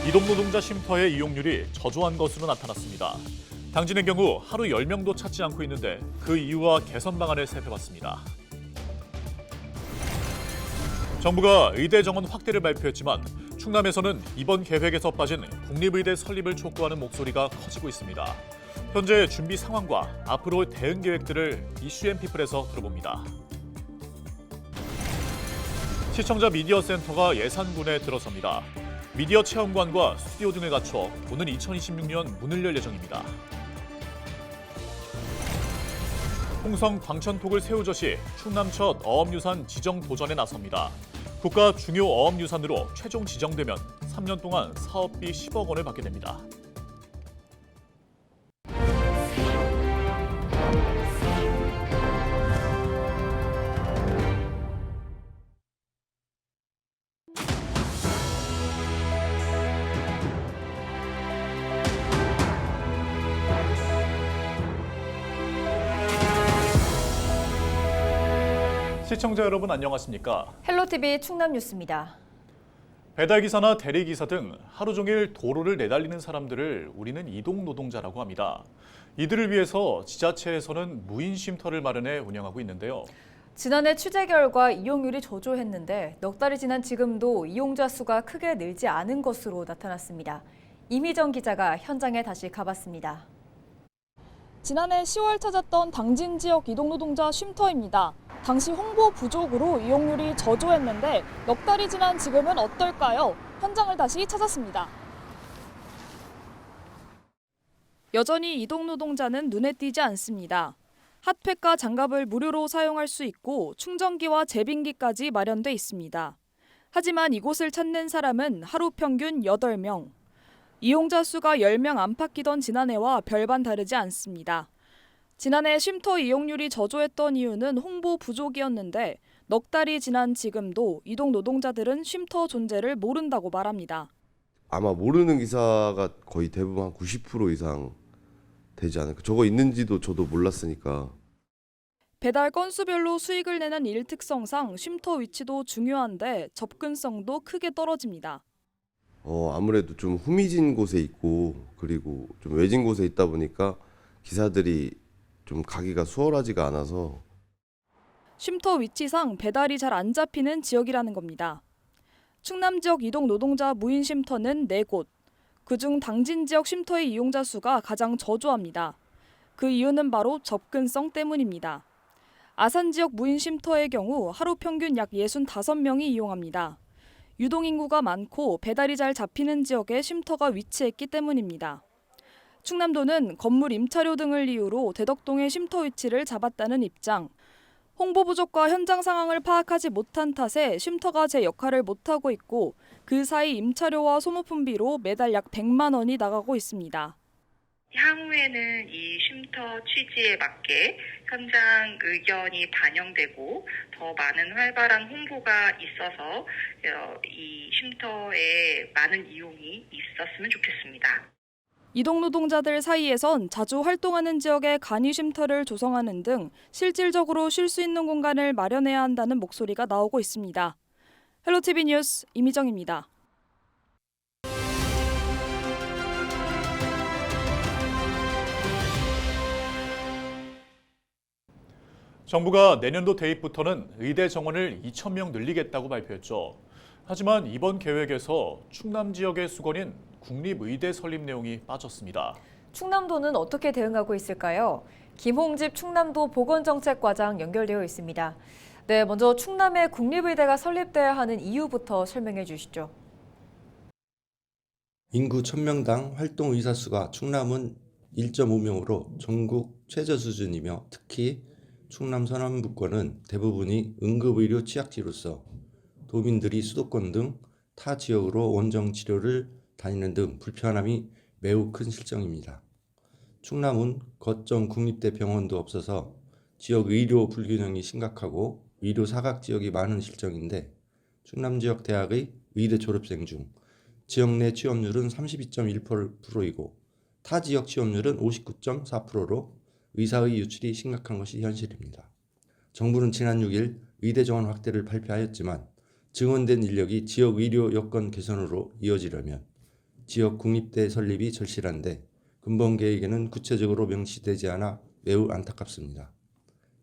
이동노동자 쉼터의 이용률이 저조한 것으로 나타났습니다. 당진의 경우 하루 10명도 찾지 않고 있는데 그 이유와 개선 방안을 살펴봤습니다. 정부가 의대 정원 확대를 발표했지만 충남에서는 이번 계획에서 빠진 국립의대 설립을 촉구하는 목소리가 커지고 있습니다. 현재 준비 상황과 앞으로 대응 계획들을 이슈앤피플에서 들어봅니다. 시청자 미디어 센터가 예산군에 들어섭니다. 미디어 체험관과 스튜디오 등을 갖춰 오는 2026년 문을 열 예정입니다. 홍성 광천톡을 세우젓이 충남 첫 어업유산 지정 도전에 나섭니다. 국가 중요 어업유산으로 최종 지정되면 3년 동안 사업비 10억 원을 받게 됩니다. 시청자 여러분 안녕하십니까? 헬로티비 충남 뉴스입니다. 배달기사나 대리기사 등 하루 종일 도로를 내달리는 사람들을 우리는 이동노동자라고 합니다. 이들을 위해서 지자체에서는 무인 쉼터를 마련해 운영하고 있는데요. 지난해 취재 결과 이용률이 저조했는데 넉 달이 지난 지금도 이용자 수가 크게 늘지 않은 것으로 나타났습니다. 이미정 기자가 현장에 다시 가봤습니다. 지난해 10월 찾았던 당진 지역 이동노동자 쉼터입니다. 당시 홍보 부족으로 이용률이 저조했는데 넉 달이 지난 지금은 어떨까요? 현장을 다시 찾았습니다. 여전히 이동노동자는 눈에 띄지 않습니다. 핫팩과 장갑을 무료로 사용할 수 있고 충전기와 제빙기까지 마련돼 있습니다. 하지만 이곳을 찾는 사람은 하루 평균 8명. 이용자 수가 10명 안팎이던 지난해와 별반 다르지 않습니다. 지난해 쉼터 이용률이 저조했던 이유는 홍보 부족이었는데 넉 달이 지난 지금도 이동 노동자들은 쉼터 존재를 모른다고 말합니다. 아마 모르는 기사가 거의 대부분 한 90% 이상 되지 않을까. 저거 있는지도 저도 몰랐으니까. 배달 건수별로 수익을 내는 일 특성상 쉼터 위치도 중요한데 접근성도 크게 떨어집니다. 아무래도 좀 후미진 곳에 있고 그리고 좀 외진 곳에 있다 보니까 기사들이 좀 가기가 수월하지가 않아서. 쉼터 위치상 배달이 잘 안 잡히는 지역이라는 겁니다. 충남 지역 이동 노동자 무인 쉼터는 4곳. 그중 당진 지역 쉼터의 이용자 수가 가장 저조합니다. 그 이유는 바로 접근성 때문입니다. 아산 지역 무인 쉼터의 경우 하루 평균 약 65명이 이용합니다. 유동인구가 많고 배달이 잘 잡히는 지역에 쉼터가 위치했기 때문입니다. 충남도는 건물 임차료 등을 이유로 대덕동의 쉼터 위치를 잡았다는 입장. 홍보 부족과 현장 상황을 파악하지 못한 탓에 쉼터가 제 역할을 못하고 있고 그 사이 임차료와 소모품비로 매달 약 100만 원이 나가고 있습니다. 향후에는 이 쉼터 취지에 맞게 현장 의견이 반영되고 더 많은 활발한 홍보가 있어서 이 쉼터에 많은 이용이 있었으면 좋겠습니다. 이동 노동자들 사이에선 자주 활동하는 지역에 간이 쉼터를 조성하는 등 실질적으로 쉴 수 있는 공간을 마련해야 한다는 목소리가 나오고 있습니다. 헬로티비 뉴스 이미정입니다. 정부가 내년도 대입부터는 의대 정원을 2,000명 늘리겠다고 발표했죠. 하지만 이번 계획에서 충남 지역의 수건인 국립의대 설립 내용이 빠졌습니다. 충남도는 어떻게 대응하고 있을까요? 김홍집 충남도 보건정책과장 연결되어 있습니다. 네, 먼저 충남의 국립의대가 설립돼야 하는 이유부터 설명해 주시죠. 인구 1000명당 활동 의사 수가 충남은 1.5명으로 전국 최저 수준이며 특히 충남 서남부권은 대부분이 응급의료 취약지로서 도민들이 수도권 등 타 지역으로 원정 치료를 다니는 등 불편함이 매우 큰 실정입니다. 충남은 거점 국립대 병원도 없어서 지역 의료 불균형이 심각하고 의료 사각 지역이 많은 실정인데 충남 지역 대학의 의대 졸업생 중 지역 내 취업률은 32.1%이고 타 지역 취업률은 59.4%로 의사의 유출이 심각한 것이 현실입니다. 정부는 지난 6일 의대 정원 확대를 발표하였지만 증원된 인력이 지역 의료 여건 개선으로 이어지려면 지역 국립대 설립이 절실한데 근본 계획에는 구체적으로 명시되지 않아 매우 안타깝습니다.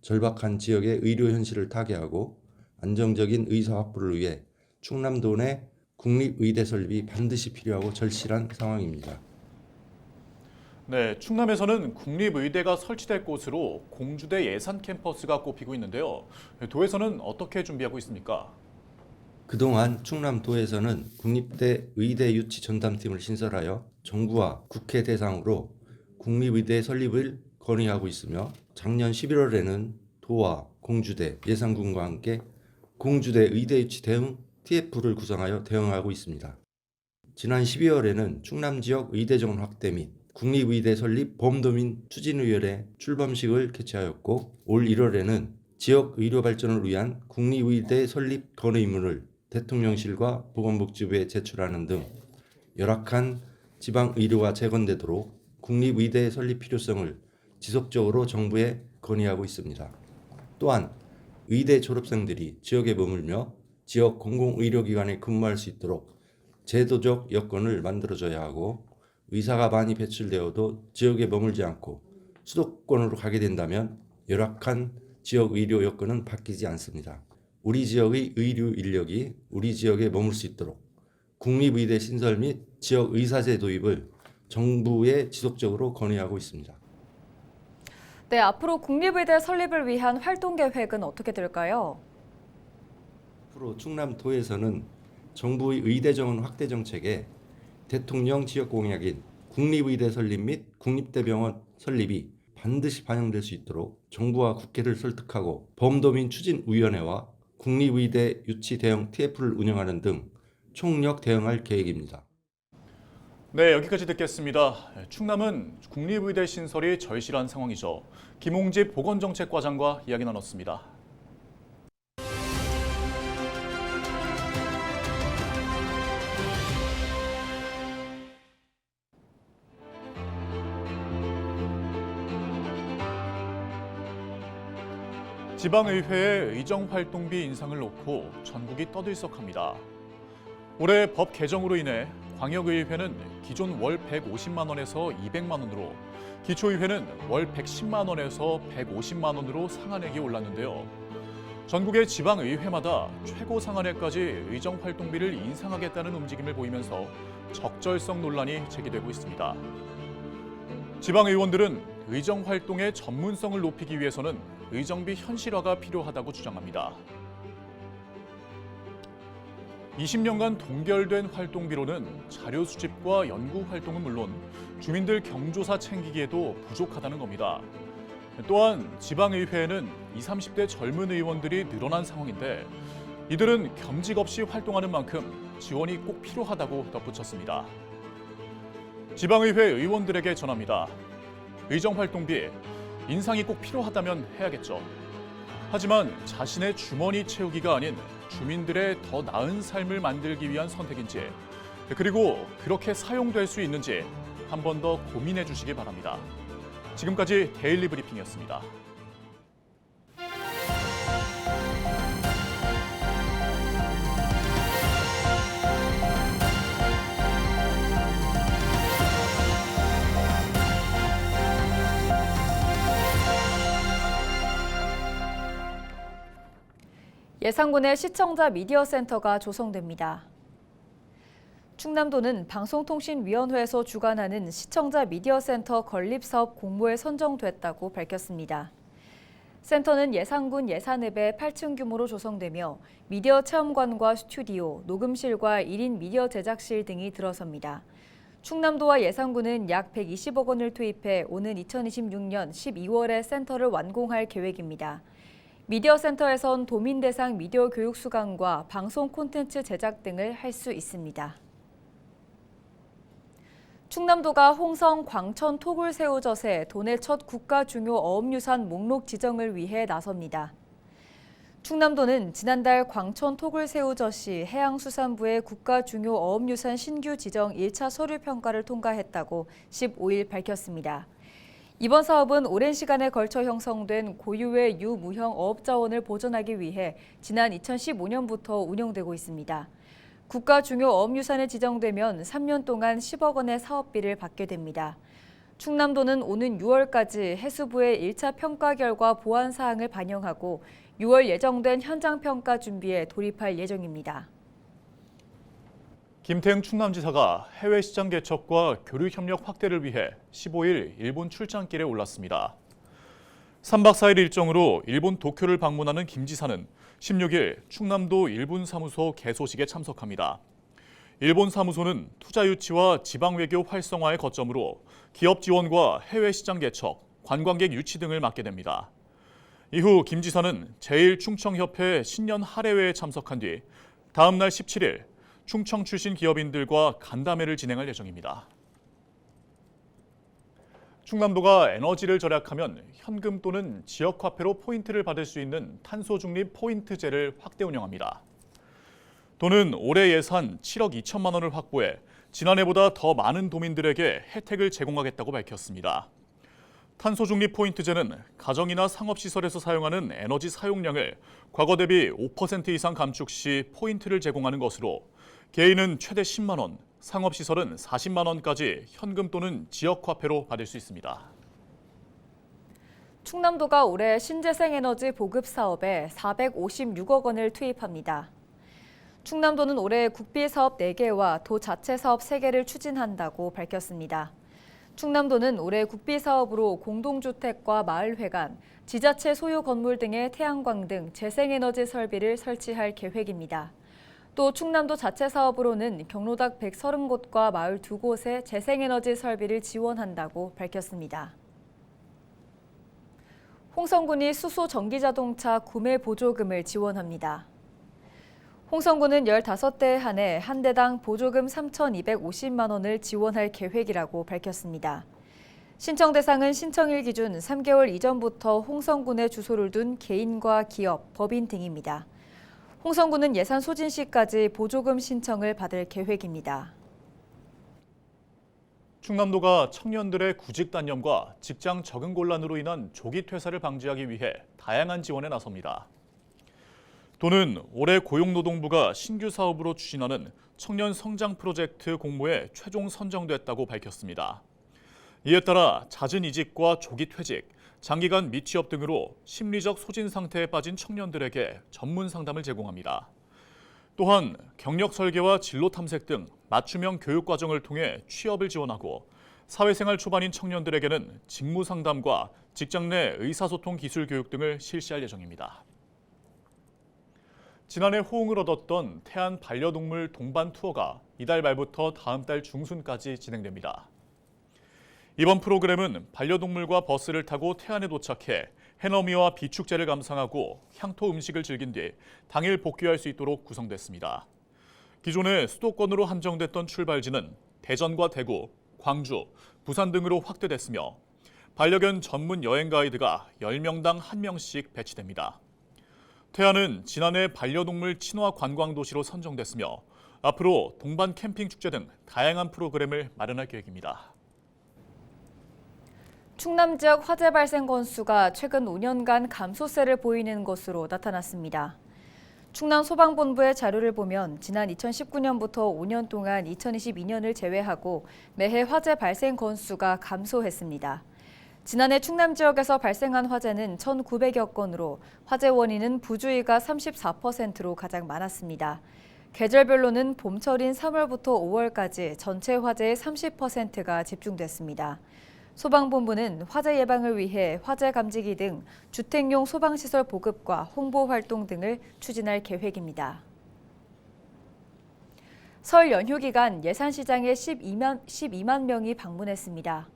절박한 지역의 의료 현실을 타개하고 안정적인 의사 확보를 위해 충남도 내 국립의대 설립이 반드시 필요하고 절실한 상황입니다. 네, 충남에서는 국립의대가 설치될 곳으로 공주대 예산 캠퍼스가 꼽히고 있는데요. 도에서는 어떻게 준비하고 있습니까? 그동안 충남도에서는 국립대 의대 유치 전담팀을 신설하여 정부와 국회 대상으로 국립의대 설립을 건의하고 있으며 작년 11월에는 도와 공주대 예산군과 함께 공주대 의대 유치 대응 TF를 구성하여 대응하고 있습니다. 지난 12월에는 충남 지역 의대 정원 확대 및 국립의대 설립 범도민 추진의결의 출범식을 개최하였고 올 1월에는 지역 의료 발전을 위한 국립의대 설립 건의문을 대통령실과 보건복지부에 제출하는 등 열악한 지방 의료가 재건되도록 국립의대 설립 필요성을 지속적으로 정부에 건의하고 있습니다. 또한 의대 졸업생들이 지역에 머물며 지역 공공의료기관에 근무할 수 있도록 제도적 여건을 만들어줘야 하고 의사가 많이 배출되어도 지역에 머물지 않고 수도권으로 가게 된다면 열악한 지역 의료 여건은 바뀌지 않습니다. 우리 지역의 의료 인력이 우리 지역에 머물 수 있도록 국립의대 신설 및 지역 의사제 도입을 정부에 지속적으로 건의하고 있습니다. 네, 앞으로 국립의대 설립을 위한 활동 계획은 어떻게 될까요? 앞으로 충남도에서는 정부의 의대 정원 확대 정책에 대통령 지역 공약인 국립의대 설립 및 국립대병원 설립이 반드시 반영될 수 있도록 정부와 국회를 설득하고 범도민 추진위원회와 국립의대 유치 대응 TF를 운영하는 등 총력 대응할 계획입니다. 네, 여기까지 듣겠습니다. 충남은 국립의대 신설이 절실한 상황이죠. 김홍집 보건정책과장과 이야기 나눴습니다. 지방의회의 의정활동비 인상을 놓고 전국이 떠들썩합니다. 올해 법 개정으로 인해 광역의회는 기존 월 150만 원에서 200만 원으로, 기초의회는 월 110만 원에서 150만 원으로 상한액이 올랐는데요. 전국의 지방의회마다 최고 상한액까지 의정활동비를 인상하겠다는 움직임을 보이면서 적절성 논란이 제기되고 있습니다. 지방의원들은 의정활동의 전문성을 높이기 위해서는 의정비 현실화가 필요하다고 주장합니다. 20년간 동결된 활동비로는 자료 수집과 연구 활동은 물론 주민들 경조사 챙기기에도 부족하다는 겁니다. 또한 지방의회에는 20, 30대 젊은 의원들이 늘어난 상황인데 이들은 겸직 없이 활동하는 만큼 지원이 꼭 필요하다고 덧붙였습니다. 지방의회 의원들에게 전합니다. 의정활동비 인상이 꼭 필요하다면 해야겠죠. 하지만 자신의 주머니 채우기가 아닌 주민들의 더 나은 삶을 만들기 위한 선택인지, 그리고 그렇게 사용될 수 있는지 한 번 더 고민해 주시기 바랍니다. 지금까지 데일리 브리핑이었습니다. 예산군의 시청자 미디어 센터가 조성됩니다. 충남도는 방송통신위원회에서 주관하는 시청자 미디어 센터 건립사업 공모에 선정됐다고 밝혔습니다. 센터는 예산군 예산읍에 8층 규모로 조성되며 미디어 체험관과 스튜디오, 녹음실과 1인 미디어 제작실 등이 들어섭니다. 충남도와 예산군은 약 120억 원을 투입해 오는 2026년 12월에 센터를 완공할 계획입니다. 미디어 센터에선 도민 대상 미디어 교육 수강과 방송 콘텐츠 제작 등을 할 수 있습니다. 충남도가 홍성 광천 토굴새우젓의 도내 첫 국가 중요 어업유산 목록 지정을 위해 나섭니다. 충남도는 지난달 광천 토굴새우젓이 해양수산부의 국가 중요 어업유산 신규 지정 1차 서류 평가를 통과했다고 15일 밝혔습니다. 이번 사업은 오랜 시간에 걸쳐 형성된 고유의 유무형 어업자원을 보존하기 위해 지난 2015년부터 운영되고 있습니다. 국가 중요 어업유산에 지정되면 3년 동안 10억 원의 사업비를 받게 됩니다. 충남도는 오는 6월까지 해수부의 1차 평가 결과 보완 사항을 반영하고 6월 예정된 현장 평가 준비에 돌입할 예정입니다. 김태형 충남지사가 해외 시장 개척과 교류 협력 확대를 위해 15일 일본 출장길에 올랐습니다. 3박 4일 일정으로 일본 도쿄를 방문하는 김 지사는 16일 충남도 일본 사무소 개소식에 참석합니다. 일본 사무소는 투자 유치와 지방 외교 활성화의 거점으로 기업 지원과 해외 시장 개척, 관광객 유치 등을 맡게 됩니다. 이후 김 지사는 제1충청협회 신년 할애회에 참석한 뒤 다음 날 17일 충청 출신 기업인들과 간담회를 진행할 예정입니다. 충남도가 에너지를 절약하면 현금 또는 지역화폐로 포인트를 받을 수 있는 탄소중립 포인트제를 확대 운영합니다. 도는 올해 예산 7억 2천만 원을 확보해 지난해보다 더 많은 도민들에게 혜택을 제공하겠다고 밝혔습니다. 탄소중립 포인트제는 가정이나 상업시설에서 사용하는 에너지 사용량을 과거 대비 5% 이상 감축 시 포인트를 제공하는 것으로 개인은 최대 10만 원, 상업시설은 40만 원까지 현금 또는 지역화폐로 받을 수 있습니다. 충남도가 올해 신재생에너지 보급 사업에 456억 원을 투입합니다. 충남도는 올해 국비사업 4개와 도 자체 사업 3개를 추진한다고 밝혔습니다. 충남도는 올해 국비사업으로 공동주택과 마을회관, 지자체 소유 건물 등의 태양광 등 재생에너지 설비를 설치할 계획입니다. 또 충남도 자체 사업으로는 경로당 130곳과 마을 2곳에 재생에너지 설비를 지원한다고 밝혔습니다. 홍성군이 수소 전기자동차 구매 보조금을 지원합니다. 홍성군은 15대에 한해 한 대당 보조금 3,250만 원을 지원할 계획이라고 밝혔습니다. 신청 대상은 신청일 기준 3개월 이전부터 홍성군에 주소를 둔 개인과 기업, 법인 등입니다. 홍성군은 예산 소진 시까지 보조금 신청을 받을 계획입니다. 충남도가 청년들의 구직 단념과 직장 적응 곤란으로 인한 조기 퇴사를 방지하기 위해 다양한 지원에 나섭니다. 도는 올해 고용노동부가 신규 사업으로 추진하는 청년 성장 프로젝트 공모에 최종 선정됐다고 밝혔습니다. 이에 따라 잦은 이직과 조기 퇴직, 장기간 미취업 등으로 심리적 소진 상태에 빠진 청년들에게 전문 상담을 제공합니다. 또한 경력 설계와 진로 탐색 등 맞춤형 교육 과정을 통해 취업을 지원하고 사회생활 초반인 청년들에게는 직무 상담과 직장 내 의사소통 기술 교육 등을 실시할 예정입니다. 지난해 호응을 얻었던 태안 반려동물 동반 투어가 이달 말부터 다음 달 중순까지 진행됩니다. 이번 프로그램은 반려동물과 버스를 타고 태안에 도착해 해넘이와 비축제를 감상하고 향토 음식을 즐긴 뒤 당일 복귀할 수 있도록 구성됐습니다. 기존에 수도권으로 한정됐던 출발지는 대전과 대구, 광주, 부산 등으로 확대됐으며 반려견 전문 여행 가이드가 10명당 1명씩 배치됩니다. 태안은 지난해 반려동물 친화 관광 도시로 선정됐으며 앞으로 동반 캠핑 축제 등 다양한 프로그램을 마련할 계획입니다. 충남 지역 화재 발생 건수가 최근 5년간 감소세를 보이는 것으로 나타났습니다. 충남 소방본부의 자료를 보면 지난 2019년부터 5년 동안 2022년을 제외하고 매해 화재 발생 건수가 감소했습니다. 지난해 충남 지역에서 발생한 화재는 1,900여 건으로 화재 원인은 부주의가 34%로 가장 많았습니다. 계절별로는 봄철인 3월부터 5월까지 전체 화재의 30%가 집중됐습니다. 소방본부는 화재 예방을 위해 화재 감지기 등 주택용 소방시설 보급과 홍보 활동 등을 추진할 계획입니다. 설 연휴 기간 예산시장에 12만 명이 방문했습니다.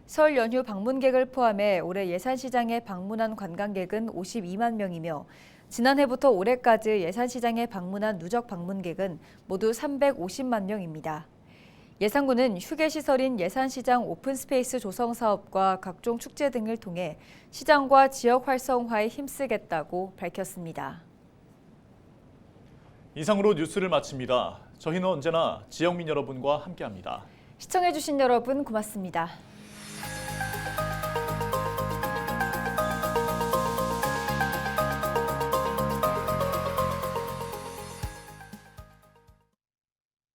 설 연휴 방문객을 포함해 올해 예산시장에 방문한 관광객은 52만 명이며 지난해부터 올해까지 예산시장에 방문한 누적 방문객은 모두 350만 명입니다. 예산군은 휴게시설인 예산시장 오픈스페이스 조성 사업과 각종 축제 등을 통해 시장과 지역 활성화에 힘쓰겠다고 밝혔습니다. 이상으로 뉴스를 마칩니다. 저희는 언제나 지역민 여러분과 함께합니다. 시청해주신 여러분 고맙습니다.